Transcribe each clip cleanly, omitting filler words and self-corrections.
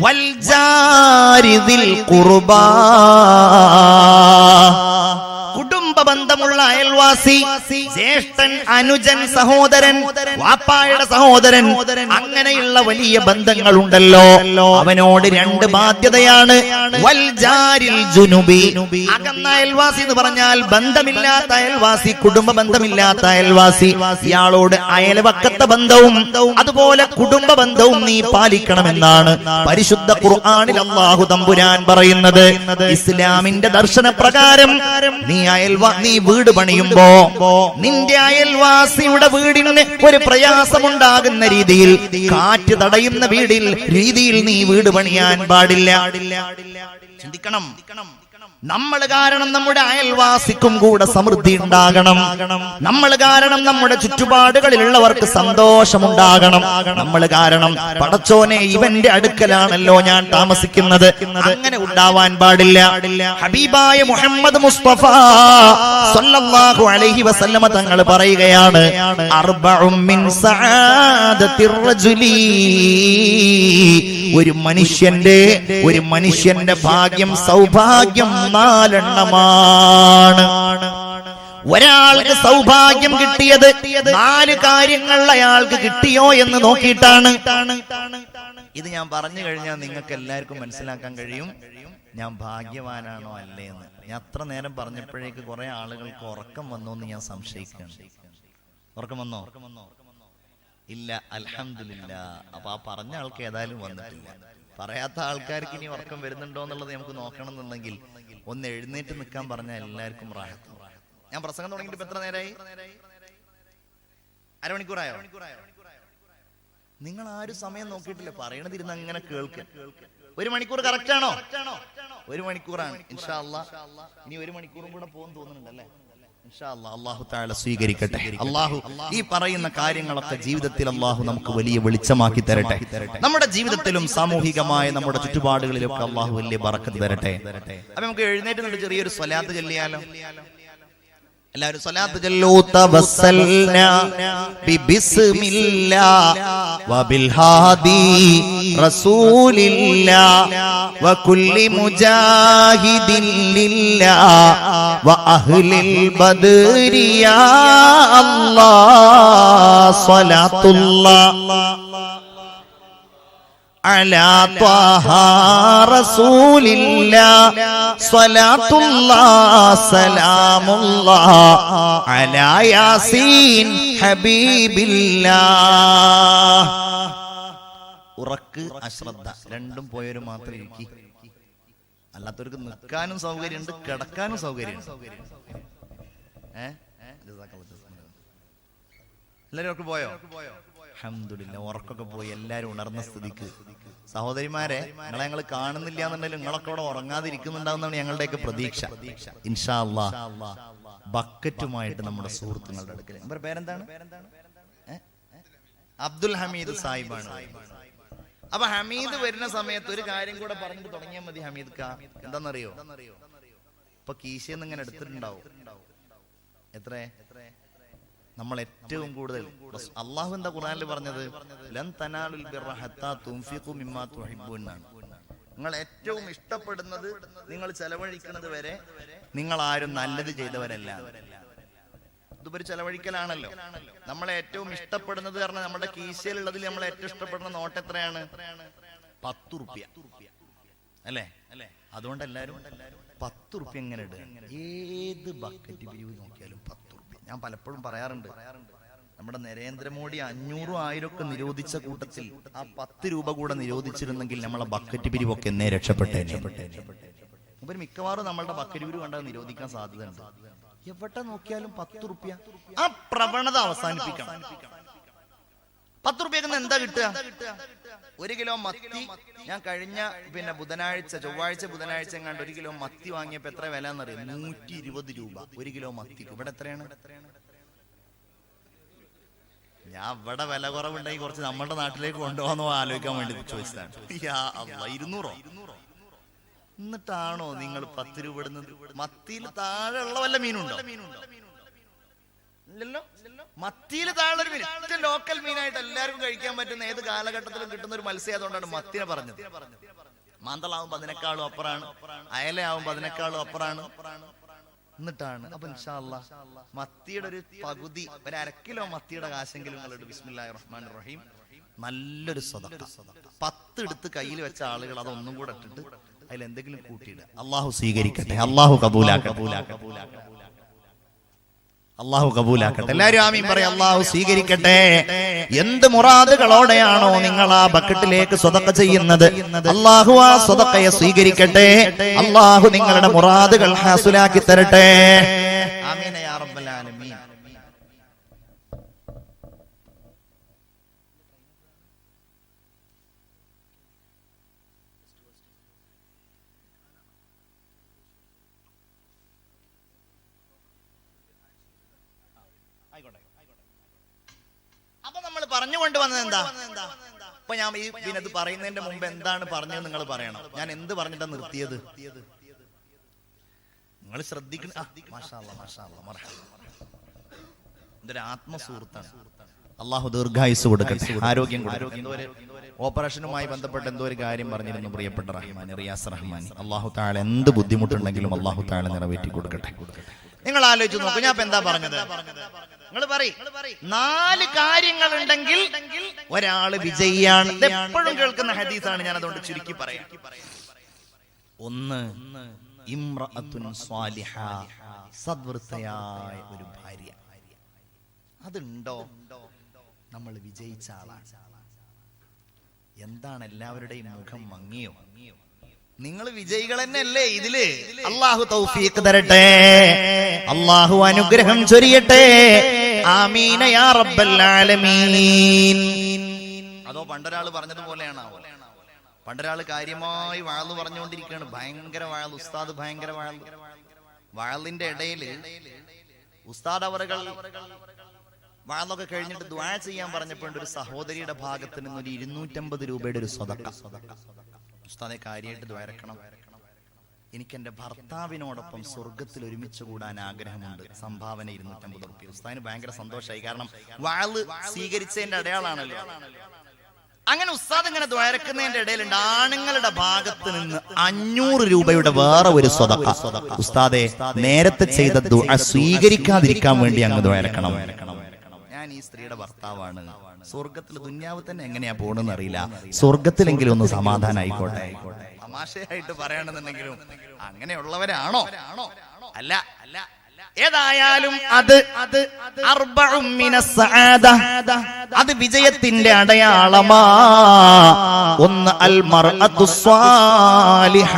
വൽ ജാരിദിൽ ഖുർബാ, കുടുംബ ബന്ധമുള്ള അയൽവാസി, ജ്യേഷ്ഠൻ, അനുജൻ, സഹോദരൻ, വാപ്പായുടെ സഹോദരൻ, അങ്ങനെയുള്ള വലിയ ബന്ധങ്ങളുണ്ടല്ലോ, അവനോട് രണ്ട് ബാധ്യതയാണ്. വൽ ജാരിൽ ജുനുബി, അകന്ന അയൽവാസി എന്ന് പറഞ്ഞാൽ ബന്ധമില്ലാത്ത അയൽവാസി, കുടുംബ ബന്ധമില്ലാത്ത അയൽവാസി, ഇയാളോട് അയൽവക്കത്തെ ബന്ധവും അതുപോലെ കുടുംബ ബന്ധവും നീ പാലിക്കണമെന്നാണ് പരിശുദ്ധ ഖുർആനിൽ അല്ലാഹു തമ്പുരാൻ പറയുന്നത്. ഇസ്ലാമിന്റെ ദർശനപ്രകാരം നീ വീട് പണിയുമ്പോ നിന്റെ അയൽവാസിയുടെ വീടിന് ഒരു പ്രയാസമുണ്ടാകുന്ന രീതിയിൽ, കാറ്റ് തടയുന്ന രീതിയിൽ നീ വീട് പണിയാൻ പാടില്ല. ചിന്തിക്കണം. നമ്മൾ കാരണം നമ്മുടെ അയൽവാസിക്കും കൂടെ സമൃദ്ധി ഉണ്ടാകണം. നമ്മൾ കാരണം നമ്മുടെ ചുറ്റുപാടുകളിലുള്ളവർക്ക് സന്തോഷമുണ്ടാകണം. നമ്മൾ കാരണം പടച്ചോനെ ഇവന്റെ അടുക്കലാണല്ലോ ഞാൻ താമസിക്കുന്നത്, അങ്ങനെ ഉണ്ടാവാൻ പാടില്ല. ഹബീബായ മുഹമ്മദ് മുസ്തഫ സല്ലല്ലാഹു അലൈഹി വസല്ലമ തങ്ങൾ പറയുകയാണ്, അർബഉം മിൻ സആദത്തിർ റജുലി, ഒരു മനുഷ്യന്റെ ഭാഗ്യം, സൗഭാഗ്യം 4 എണ്ണമാണ്. ഒരാൾക്ക് സൗഭാഗ്യം കിട്ടിയത് 4 കാര്യങ്ങൾ അയാൾക്ക് കിട്ടിയോ എന്ന് നോക്കിയിട്ടാണ്. ഇത് ഞാൻ പറഞ്ഞു കഴിഞ്ഞാൽ നിങ്ങൾക്ക് എല്ലാവർക്കും മനസ്സിലാക്കാൻ കഴിയും ഞാൻ ഭാഗ്യവാനാണോ അല്ലേ എന്ന്. ഞാൻ അത്ര നേരം പറഞ്ഞപ്പോഴേക്ക് കുറെ ആളുകൾക്ക് ഉറക്കം വന്നോ എന്ന് ഞാൻ സംശയിക്കുകയാണ്. ഉറക്കം വന്നോ? ഇല്ല, അൽഹംദുലില്ലാ. അപ്പൊ ആ പറഞ്ഞ ആൾക്ക് ഏതായാലും വന്നിട്ടില്ല. പറയാത്ത ആൾക്കാർക്ക് ഇനി ഉറക്കം വരുന്നുണ്ടോ എന്നുള്ളത് നമുക്ക് നോക്കണം എന്നുണ്ടെങ്കിൽ ഒന്ന് എഴുന്നേറ്റ് നിൽക്കാൻ പറഞ്ഞാൽ എല്ലാവർക്കും റാഹത്ത്. ഞാൻ പ്രസംഗം തുടങ്ങിയിട്ട് എത്ര നേരമായി? അരമണിക്കൂറായോ? നിങ്ങൾ ആരും സമയം നോക്കിയിട്ടില്ല, പറയണതിരുന്ന് അങ്ങനെ കേൾക്കുക. 1 മണിക്കൂർ കറക്റ്റ് ആണോ? 1 മണിക്കൂറാണ്. ഇൻഷാ അല്ലാഹ് ഇനി 1 മണിക്കൂറും കൂടെ പോകും തോന്നുന്നുണ്ടല്ലേ? ഇൻഷാ അല്ലാഹ് അല്ലാഹു തആല സ്വീകരിക്കട്ടെ. അല്ലാഹു ഈ പറയുന്ന കാര്യങ്ങളൊക്കെ ജീവിതത്തിൽ അല്ലാഹു നമുക്ക് വലിയ വെളിച്ചമാക്കി തരട്ടെ. നമ്മുടെ ജീവിതത്തിലും സാമൂഹികമായ നമ്മുടെ ചുറ്റുപാടുകളിലൊക്കെ അല്ലാഹു വലിയ ബറക്കത്ത് തരട്ടെ. അപ്പൊ നമുക്ക് എഴുന്നേറ്റ് നിന്ന് ചെറിയൊരു സ്വലാത്ത് ചൊല്ലിയാലോ? എല്ലാവരും സ്വലാത്ത് ചൊല്ലൂ. തവസ്സൽനാ ബിബിസ്മില്ലാഹ് വബിൽ ഹാദി റസൂലില്ലാഹ് വകുല്ലി മുജാഹിദിൻ ലില്ലാഹ് വഅഹ്ലിൽ ബദ്രി യാ അല്ലാഹ് സ്വലാത്തുല്ലാഹ് അലാ ത്വാഹ റസൂലില്ലാഹ് സ്വലാത്തുല്ലാഹ് സലാമുല്ലാഹ് അലാ യാസീൻ ഹബീബില്ലാഹ്. ഉറക്ക് അശ്രദ്ധ രണ്ടും പോയവര് മാത്രം ഇരിക്കി, അല്ലാത്തവർക്ക് നിൽക്കാനും സൗകര്യമുണ്ട്, കിടക്കാനും സൗകര്യമുണ്ട്. എല്ലാവരും ഒക്കെ പോയോ? അൽഹംദുലില്ലാഹ് ഉറക്കൊക്കെ പോയി, എല്ലാരും ഉണർന്ന സ്ഥിതിക്ക് സഹോദരിമാരെ, ഞങ്ങൾ കാണുന്നില്ല എന്നുണ്ടെങ്കിലും നിങ്ങളൊക്കെ അവിടെ ഉറങ്ങാതിരിക്കുന്നുണ്ടാവുന്നതാണ് ഞങ്ങളുടെയൊക്കെ പ്രതീക്ഷ. ഇൻഷാ അല്ലാഹ് ബക്കറ്റുമായിട്ട് നമ്മുടെ സുഹൃത്തുക്കളുടെ അടുക്കൽ. ഇവരുടെ പേരെന്താണ്? അബ്ദുൽ ഹമീദ് സാഹിബാണ്. അപ്പൊ ഹമീദ് വരുന്ന സമയത്ത് ഒരു കാര്യം കൂടെ പറഞ്ഞിട്ട് തുടങ്ങിയാൽ മതി. ഹമീദ് കാ എന്താന്നറിയോ? ഇപ്പൊ കീശയെന്ന് ഇങ്ങനെ എടുത്തിട്ടുണ്ടാവും. എത്ര നമ്മൾ ഏറ്റവും കൂടുതൽ അള്ളാഹു എന്താ ഖുർആനിൽ പറഞ്ഞത്? ലൻ തനാലുൽ ബിർറ ഹത്താ തുൻഫിഖു മിമ്മാ തുഹിബ്ബൂൻ. നിങ്ങൾ ഏറ്റവും ഇഷ്ടപ്പെടുന്നത് നിങ്ങൾ ചെലവഴിക്കുന്നത് വരെ നിങ്ങൾ ആരും നല്ലത് ചെയ്തവരല്ല. ഇതൊരു ചെലവഴിക്കലാണല്ലോ. നമ്മളെ ഏറ്റവും ഇഷ്ടപ്പെടുന്നത് കാരണം നമ്മുടെ കീശയിലുള്ളതിൽ നമ്മൾ ഏറ്റവും ഇഷ്ടപ്പെടുന്ന നോട്ട് എത്രയാണ്? 10 റുപ്യ അല്ലേ? അതുകൊണ്ട് എല്ലാരും 10 റുപ്യ എങ്ങനെ ഇടുക? ഏത് ബക്കറ്റ് പിരിവ് നോക്കിയാലും 10 റുപ്യ. ഞാൻ പലപ്പോഴും പറയാറുണ്ട്, നമ്മുടെ നരേന്ദ്രമോദി 500 1000 ഒക്കെ നിരോധിച്ച കൂട്ടത്തിൽ ആ 10 രൂപ കൂടെ നിരോധിച്ചിരുന്നെങ്കിൽ നമ്മളെ ബക്കറ്റ് പിരിവൊക്കെ എന്നേ രക്ഷപ്പെട്ടേ. അപ്പൊ മിക്കവാറും നമ്മളുടെ ബക്കറ്റ് പിരിവ് കണ്ടാൽ നിരോധിക്കാൻ സാധ്യതയുണ്ട്. എവിടെ നോക്കിയാലും 10 റുപ്യ. ആ പ്രവണത അവസാനിപ്പിക്കണം. 10 റുപ്യക്ക് എന്താ കിട്ടുക? 1 കിലോ മത്തി ഞാൻ കഴിഞ്ഞ ചൊവ്വാഴ്ച ബുധനാഴ്ച എങ്ങാണ്ട് 1 കിലോ മത്തി വാങ്ങിയപ്പോ എത്ര വില എന്നറിയാം? 120 രൂപ 1 കിലോ മത്തിക്ക്. ഇവിടെ എത്രയാണ്? ഞാൻ ഇവിടെ വില കുറവുണ്ടെങ്കിൽ കുറച്ച് നമ്മുടെ നാട്ടിലേക്ക് കൊണ്ടുപോകാന്നോ ആലോചിക്കാൻ വേണ്ടി ചോദിച്ചതാണ്. 200 എന്നിട്ടാണോ നിങ്ങൾ 10 രൂപ ഇടുന്നത്? മത്തിയിൽ താഴെ ഉള്ള വല്ല മീനുണ്ടോ? ഇല്ലല്ലോ. മത്തിയില് താഴെ ഒരു മീൻ, ഏറ്റവും ലോക്കൽ മീനായിട്ട് എല്ലാവർക്കും കഴിക്കാൻ പറ്റുന്ന ഏത് കാലഘട്ടത്തിലും കിട്ടുന്ന ഒരു മത്സ്യം. അതുകൊണ്ടാണ് മത്തിനെ പറഞ്ഞത്. മാന്തളാവുമ്പോ അതിനേക്കാളും അപ്പുറാണ്, അയലയാവുമ്പോ അതിനേക്കാളും അപ്പുറാണ്. എന്നിട്ടാണ് അപ്പൊ ഇൻഷാ അല്ലാഹ് മത്തിയുടെ ഒരു പകുതി, ഒരു 1/2 കിലോ മത്തിയുടെ കാശെങ്കിലും നിങ്ങളുടെ ബിസ്മില്ലാഹിർ റഹ്മാനിർ റഹീം നല്ലൊരു സദഖ 10 എടുത്ത് കയ്യിൽ വെച്ച ആളുകൾ അതൊന്നും കൂടെ ഇട്ടിട്ട് അതിൽ എന്തെങ്കിലും കൂട്ടിയിടുക. അള്ളാഹു സ്വീകരിക്കട്ടെ, അള്ളാഹു കബൂലാക്കട്ടെ, അള്ളാഹു കബൂലാക്കട്ടെ. എല്ലാവരും ആമീൻ പറയാം. അള്ളാഹു സ്വീകരിക്കട്ടെ. എന്ത് മുറാദുകളോടെയാണോ നിങ്ങൾ ആ ബക്കറ്റിലേക്ക് സ്വതക്ക ചെയ്യുന്നത്, അള്ളാഹു ആ സ്വതക്കയെ സ്വീകരിക്കട്ടെ. അള്ളാഹു നിങ്ങളുടെ മുറാദുകൾ ഹാസുലാക്കി തരട്ടെ. ആമീൻ യാ റബ്ബൽ ആലമീൻ. അപ്പൊ നമ്മൾ പറഞ്ഞുകൊണ്ട് വന്നത് എന്താ? അപ്പൊ ഞാൻ ഈ ഇത് പറയുന്നതിന്റെ മുമ്പ് എന്താണ് പറഞ്ഞത് നിങ്ങൾ പറയണം. ഞാൻ എന്ത് പറഞ്ഞിട്ടാ നിർത്തിയത് നിങ്ങൾ ശ്രദ്ധിക്കണം. മാഷാ അല്ലാഹ്, മാഷാ അല്ലാഹ്, മർഹബ. ഇതൊരു ആത്മസുഹൃത്താണ്. അള്ളാഹു ദീർഘായുസ് കൊടുക്കട്ടെ, ആരോഗ്യം കൊടുക്കട്ടെ. എന്തോ ഒരു ഓപ്പറേഷനുമായി ബന്ധപ്പെട്ട് എന്തോ ഒരു കാര്യം പറഞ്ഞിരുന്നു പ്രിയപ്പെട്ട റഹ്മാൻ, റിയാസ് റഹ്മാൻ. അള്ളാഹു താഴെ എന്ത് ബുദ്ധിമുട്ടുണ്ടെങ്കിലും അള്ളാഹു താഴെ നിറവേറ്റി കൊടുക്കട്ടെ. നിങ്ങൾ ആലോചിച്ച് നോക്കൂ, ഞാൻ ഇപ്പൊ എന്താ പറഞ്ഞത്? നിങ്ങൾ പറയും 4 കാര്യങ്ങൾ ഉണ്ടെങ്കിൽ ഒരാള് വിജയിയാണ്. എപ്പോഴും കേൾക്കുന്ന ഹദീസാണ്, ഞാൻ അതുകൊണ്ട് ചുരുക്കി പറയാം. 1, ഇംറഅത്തുൻ സ്വാലിഹ, സദ്വൃത്തയായ ഒരു ഭാര്യ. അതുണ്ടോ നമ്മൾ വിജയിച്ച ആളാണ്. എന്താണ് എല്ലാവരുടെയും മുഖം മങ്ങിയോ? നിങ്ങൾ വിജയികൾ തന്നെയല്ലേ ഇതില്. അള്ളാഹു തൗഫീഖ് തരട്ടെ, അള്ളാഹു അനുഗ്രഹം ചൊരിയട്ടെ. ആമീൻ യാ റബ്ബൽ ആലമീൻ. അതോ പണ്ടൊരാള് പറഞ്ഞതുപോലെയാണോ? പണ്ടൊരാള് കാര്യമായി വഅള് പറഞ്ഞുകൊണ്ടിരിക്കുകയാണ്. ഭയങ്കര വഅള്, ഉസ്താദ് ഭയങ്കര വഅള്. വഅളിന്റെ ഇടയിൽ ഉസ്താദ് അവറുകൾ വഅളൊക്കെ കഴിഞ്ഞിട്ട് ദുആ ചെയ്യാൻ പറഞ്ഞപ്പോൾ ഒരു സഹോദരിയുടെ ഭാഗത്ത് നിന്ന് ഒരു 250 രൂപയുടെ ഒരു സദഖ. ഉസ്താദെ കാര്യമായിട്ട് ദ്വാരക്കണം, എനിക്ക് എന്റെ ഭർത്താവിനോടൊപ്പം സ്വർഗത്തിൽ ഒരുമിച്ച് കൂടാൻ ആഗ്രഹമുണ്ട്, സംഭാവന 250 രൂപ. ഉസ്താദിന് ഭയങ്കര സന്തോഷമായി, കാരണം വഅള് സ്വീകരിച്ചതിന്റെ അടയാളാണല്ലോ. അങ്ങനെ ഉസ്താദ് ഇങ്ങനെ ദ്വാരക്കുന്നതിന്റെ ഇടയിലുണ്ട് ആണുങ്ങളുടെ ഭാഗത്ത് നിന്ന് 500 രൂപയുടെ വേറെ ഒരു സദഖ. ഉസ്താദെ നേരത്തെ ചെയ്ത ദുആ സ്വീകരിക്കാതിരിക്കാൻ വേണ്ടി അങ്ങ് ദ്വാരക്കണം. ഞാൻ ഈ സ്ത്രീയുടെ ഭർത്താവാണ്, സ്വർഗത്തിൽ ദുന്യാവ് തന്നെ എങ്ങനെയാ പോണെന്ന് അറിയില്ല, സ്വർഗത്തിലെങ്കിലും ഒന്ന് സമാധാനം ആയിക്കോട്ടെ. തമാശയായിട്ട് പറയണമെന്നുണ്ടെങ്കിലും അങ്ങനെയുള്ളവരാണോ? അല്ല. ഏതായാലും അത് വിജയത്തിന്റെ അടയാളമാ. 1 അൽ മർഅത്തു സ്വാലിഹ,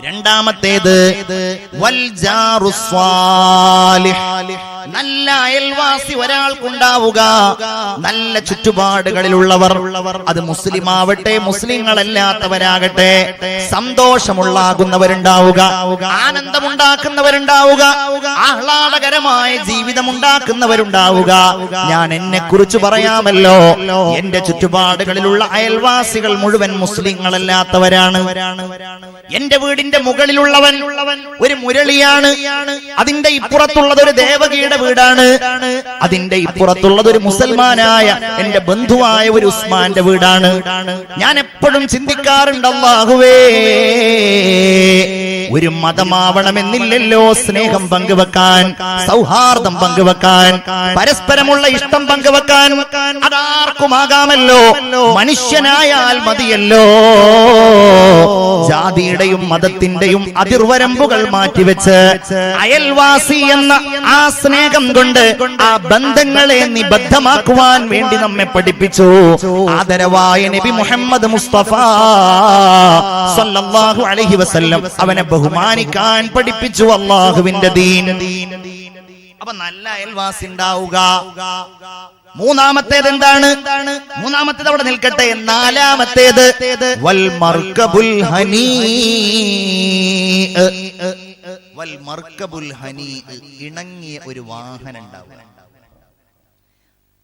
രണ്ടാമത്തേത് വൽ ജാറു സ്വാലിഹ്, നല്ല അയൽവാസി ഒരാൾക്കുണ്ടാവുക. നല്ല ചുറ്റുപാടുകളിലുള്ളവർ, അത് മുസ്ലിം ആവട്ടെ മുസ്ലിങ്ങളല്ലാത്തവരാകട്ടെ, സന്തോഷമുള്ളാകുന്നവരുണ്ടാവുക, ആനന്ദമുണ്ടാക്കുന്നവരുണ്ടാവുക, ആഹ്ലാദകരമായ ജീവിതം ഉണ്ടാക്കുന്നവരുണ്ടാവുക. ഞാൻ എന്നെ കുറിച്ച് പറയാമല്ലോ, എന്റെ ചുറ്റുപാടുകളിലുള്ള അയൽവാസികൾ മുഴുവൻ മുസ്ലിങ്ങളല്ലാത്തവരാണ്. എന്റെ വീടിന്റെ മുകളിലുള്ളവൻ ഒരു മുരളിയാണ്, അതിന്റെ ഇപ്പുറത്തുള്ളത് ഒരു ദേവകിയുടെ വീടാണ്, അതിന്റെ ഇപ്പുറത്തുള്ളത് ഒരു മുസൽമാനായ എന്റെ ബന്ധുവായ ഒരു ഉസ്മാന്റെ വീടാണ്. ഞാൻ എപ്പോഴും ചിന്തിക്കാറുണ്ട്, അല്ലാഹുവേ, ഒരു മതമാവണമെന്നില്ലല്ലോ സ്നേഹം പങ്കുവെക്കാൻ, സൗഹാർദ്ദം പങ്കുവെക്കാൻ, പരസ്പരമുള്ള ഇഷ്ടം പങ്കുവെക്കാൻ. അതാർക്കുമാകാമല്ലോ, മനുഷ്യനായാൽ മതിയല്ലോ. ജാതിയുടെയും മതത്തിന്റെയും അതിർവരമ്പുകൾ മാറ്റിവെച്ച് അയൽവാസി എന്ന ആ സ്നേഹം കൊണ്ട് ആ ബന്ധങ്ങളെ നിബദ്ധമാക്കുവാൻ വേണ്ടി നമ്മെ പഠിപ്പിച്ചു ആദരവായ നബി മുഹമ്മദ് മുസ്തഫ സല്ലല്ലാഹു അലൈഹി വസല്ലം. അവനെ ബഹുമാനിക്കാൻ പഠിപ്പിച്ചു അല്ലാഹുവിന്റെ ദീൻ. അപ്പൊ നല്ല അയൽവാസി ഉണ്ടാവുക. മൂന്നാമത്തേത് എന്താണ്? മൂന്നാമത്തേത് അവിടെ നിൽക്കട്ടെ. നാലാമത്തേത് വൽ മർകബുൽ ഹനീ, വൽ മർകബുൽ ഹനീ, ഇണങ്ങിയ ഒരു വാഹനം ഉണ്ടാവുക.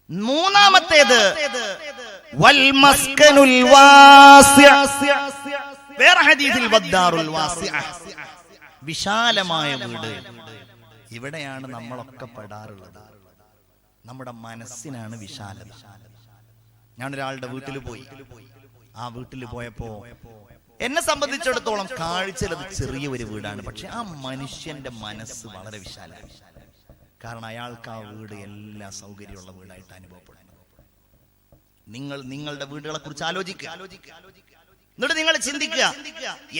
മൂന്നാമത്തേത് വൽ മസ്കനുൽ വാസിഅ, വേറെ ഹദീസിൽ വദ്ദാറുൽ വാസിഅ, വിശാലമായ വീട്. ഇവിടെയാണ് നമ്മളൊക്കെ പെടാറുള്ളത്. നമ്മുടെ മനസ്സിനാണ് വിശാലത. ഞാനൊരാളുടെ വീട്ടിൽ പോയി. ആ വീട്ടിൽ പോയപ്പോ എന്നെ സംബന്ധിച്ചിടത്തോളം കാഴ്ചയിലത് ചെറിയ ഒരു വീടാണ്. പക്ഷെ ആ മനുഷ്യന്റെ മനസ്സ് വളരെ വിശാലമാണ്. കാരണം അയാൾക്ക് ആ വീട് എല്ലാ സൗകര്യമുള്ള വീടായിട്ട് അനുഭവപ്പെടുന്നു. നിങ്ങളുടെ വീടുകളെ കുറിച്ച് ആലോചിക്കുക. എന്നിട്ട് നിങ്ങൾ ചിന്തിക്കുക,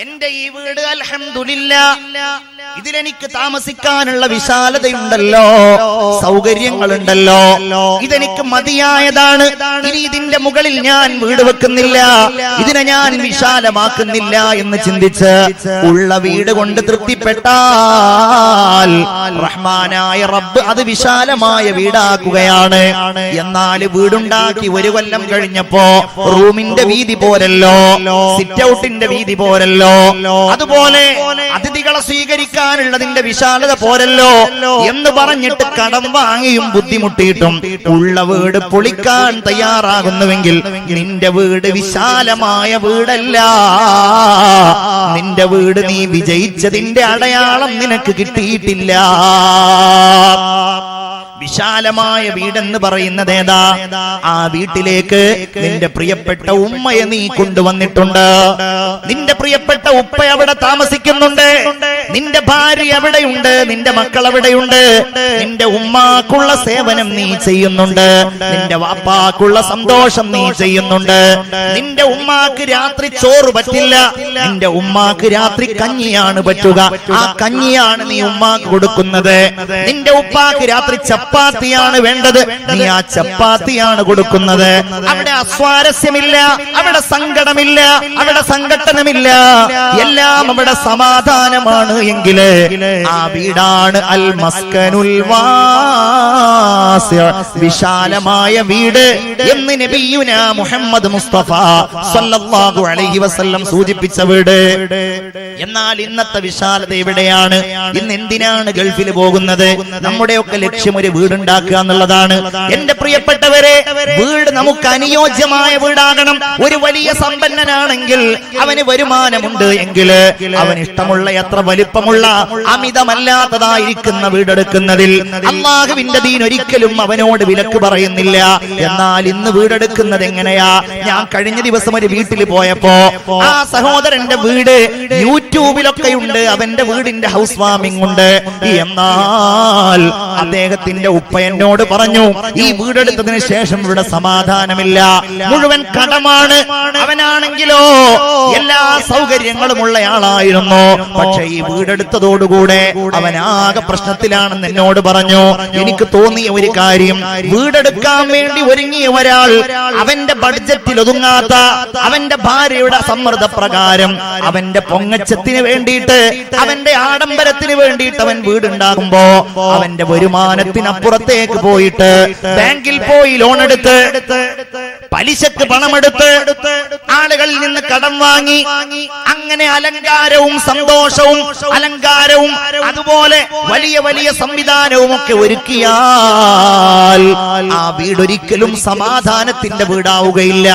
എന്റെ ഈ വീട് അൽഹംദുലില്ലാഹ് ഇതിലെനിക്ക് താമസിക്കാനുള്ള വിശാലതയുണ്ടല്ലോ, സൗകര്യങ്ങളുണ്ടല്ലോ, ഇതെനിക്ക് മതിയായതാണ്. ഇനി ഇതിന്റെ മുകളിൽ ഞാൻ വീട് വെക്കുന്നില്ല, ഇതിനെ ഞാൻ വിശാലമാക്കുന്നില്ല എന്ന് ചിന്തിച്ച് ഉള്ള വീട് കൊണ്ട് തൃപ്തിപ്പെട്ടാൽ റഹ്മാനായ റബ്ബ് അത് വിശാലമായ വീടാക്കുകയാണ്. എന്നാൽ വീടുണ്ടാക്കി ഒരു കൊല്ലം കഴിഞ്ഞപ്പോ റൂമിന്റെ വീതി പോരല്ലോ, സിറ്റ് ഔട്ടിന്റെ വീതി പോരല്ലോ, അതുപോലെ അതിഥികളെ സ്വീകരിക്കാനുള്ളതിന്റെ വിശാലത പോരല്ലോ എന്ന് പറഞ്ഞിട്ട് കടം വാങ്ങിയും ബുദ്ധിമുട്ടിയിട്ടും ഉള്ള വീട് പൊളിക്കാൻ തയ്യാറാകുന്നുവെങ്കിൽ നിന്റെ വീട് വിശാലമായ വീടല്ല. നിന്റെ വീട് നീ വിജയിച്ചതിന്റെ അടയാളം നിനക്ക് കിട്ടിയിട്ടില്ല. വിശാലമായ വീടെന്ന് പറയുന്നത് ഏതാ? ആ വീട്ടിലേക്ക് നിന്റെ പ്രിയപ്പെട്ട ഉമ്മയെ നീ കൊണ്ടുവന്നിട്ടുണ്ട്. നിന്റെ പ്രിയപ്പെട്ട ഉപ്പ അവിടെ താമസിക്കുന്നുണ്ട്, നിന്റെ ഭാര്യ എവിടെയുണ്ട്, നിന്റെ മക്കൾ എവിടെയുണ്ട്, നിന്റെ ഉമ്മാക്കുള്ള സേവനം നീ ചെയ്യുന്നുണ്ട്, നിന്റെ വാപ്പാക്കുള്ള സന്തോഷം നീ ചെയ്യുന്നുണ്ട്. നിന്റെ ഉമ്മാക്ക് രാത്രി ചോറ് പറ്റില്ല, നിന്റെ ഉമ്മാക്ക് രാത്രി കഞ്ഞിയാണ് പറ്റുക. ആ കഞ്ഞിയാണ് നീ ഉമ്മാക്ക് കൊടുക്കുന്നത്. നിന്റെ ഉപ്പാക്ക് രാത്രി ചപ്പാത്തിയാണ് വേണ്ടത്, നീ ആ ചപ്പാത്തിയാണ് കൊടുക്കുന്നത്. അവിടെ അസ്വാരസ്യമില്ല, അവിടെ സങ്കടമില്ല, അവിടെ സംഘട്ടനമില്ല, എല്ലാം അവിടെ സമാധാനമാണ്. എങ്കില് ആ വീടാണ് അൽ മസ്കനുൽ വാസിഅ, വിശാലമായ വീട് എന്ന് നബിയുന മുഹമ്മദ് മുസ്തഫ സല്ലല്ലാഹു അലൈഹി വസല്ലം സൂചിപ്പിച്ച വീട്. എന്നാൽ ഇന്നത്തെ വിശാലത എവിടെയാണ്? ഇന്ന് എന്തിനാണ് ഗൾഫിൽ പോകുന്നത്? നമ്മുടെയൊക്കെ ലക്ഷ്യം ഒരു വീടുണ്ടാക്കുക എന്നുള്ളതാണ്. എന്റെ പ്രിയപ്പെട്ടവരെ, വീട് നമുക്ക് അനുയോജ്യമായ വീടാകണം. ഒരു വലിയ സമ്പന്നനാണെങ്കിൽ അവന് വരുമാനമുണ്ട് എങ്കിൽ അവൻ ഇഷ്ടമുള്ള എത്ര വലിപ്പമുള്ള അമിതമല്ലാത്തതായിരിക്കുന്ന വീടെടുക്കുന്നതിൽ അല്ലാഹുവിന്റെ ദീൻ ഒരിക്കലും അവനോട് വിലക്ക് പറയുന്നില്ല. എന്നാൽ ഇന്ന് വീടെടുക്കുന്നത് എങ്ങനെയാ? ഞാൻ കഴിഞ്ഞ ദിവസം ഒരു വീട്ടിൽ പോയപ്പോ ആ സഹോദരന്റെ വീട് യൂട്യൂബിലൊക്കെ ഉണ്ട്, അവന്റെ വീടിന്റെ ഹൗസ് വാമിംഗ് ഉണ്ട്. എന്നാൽ അദ്ദേഹത്തിന്റെ ഉപ്പ എന്നോട് പറഞ്ഞു, ഈ വീടെടുത്തതിന് ശേഷം ഇവിടെ സമാധാനമില്ല, മുഴുവൻ കടമാണ്. അവനാണെങ്കിലോ എല്ലാ സൗകര്യങ്ങളുമുള്ള ആളായിരുന്നു, പക്ഷെ ഈ വീടെടുത്തതോടുകൂടെ അവനാകെ പ്രശ്നത്തിലാണെന്ന് എന്നോട് പറഞ്ഞു. എനിക്ക് തോന്നിയ ഒരു കാര്യം, വീടെടുക്കാൻ വേണ്ടി ഒരുങ്ങിയ ഒരാൾ അവന്റെ ബഡ്ജറ്റിൽ ഒതുങ്ങാത്ത, അവന്റെ ഭാര്യയുടെ സമ്മർദ്ദപ്രകാരം, അവന്റെ പൊങ്ങച്ചത്തിന് വേണ്ടിയിട്ട്, അവന്റെ ആഡംബരത്തിന് വേണ്ടിയിട്ട് അവൻ വീടുണ്ടാകുമ്പോ അവന്റെ വരുമാനത്തിനപ്പുറത്തേക്ക് പോയിട്ട് ബാങ്കിൽ പോയി ലോൺ എടുത്ത്, പലിശക്ക് പണമെടുത്ത്, ആളുകളിൽ നിന്ന് കടം വാങ്ങി, അങ്ങനെ അലങ്കാരവും സന്തോഷവും അലങ്കാരവും അതുപോലെ വലിയ വലിയ സംവിധാനവും ഒക്കെ ഒരുക്കിയാൽ ആ വീടൊരിക്കലും സമാധാനത്തിന്റെ വീടാവുകയില്ല.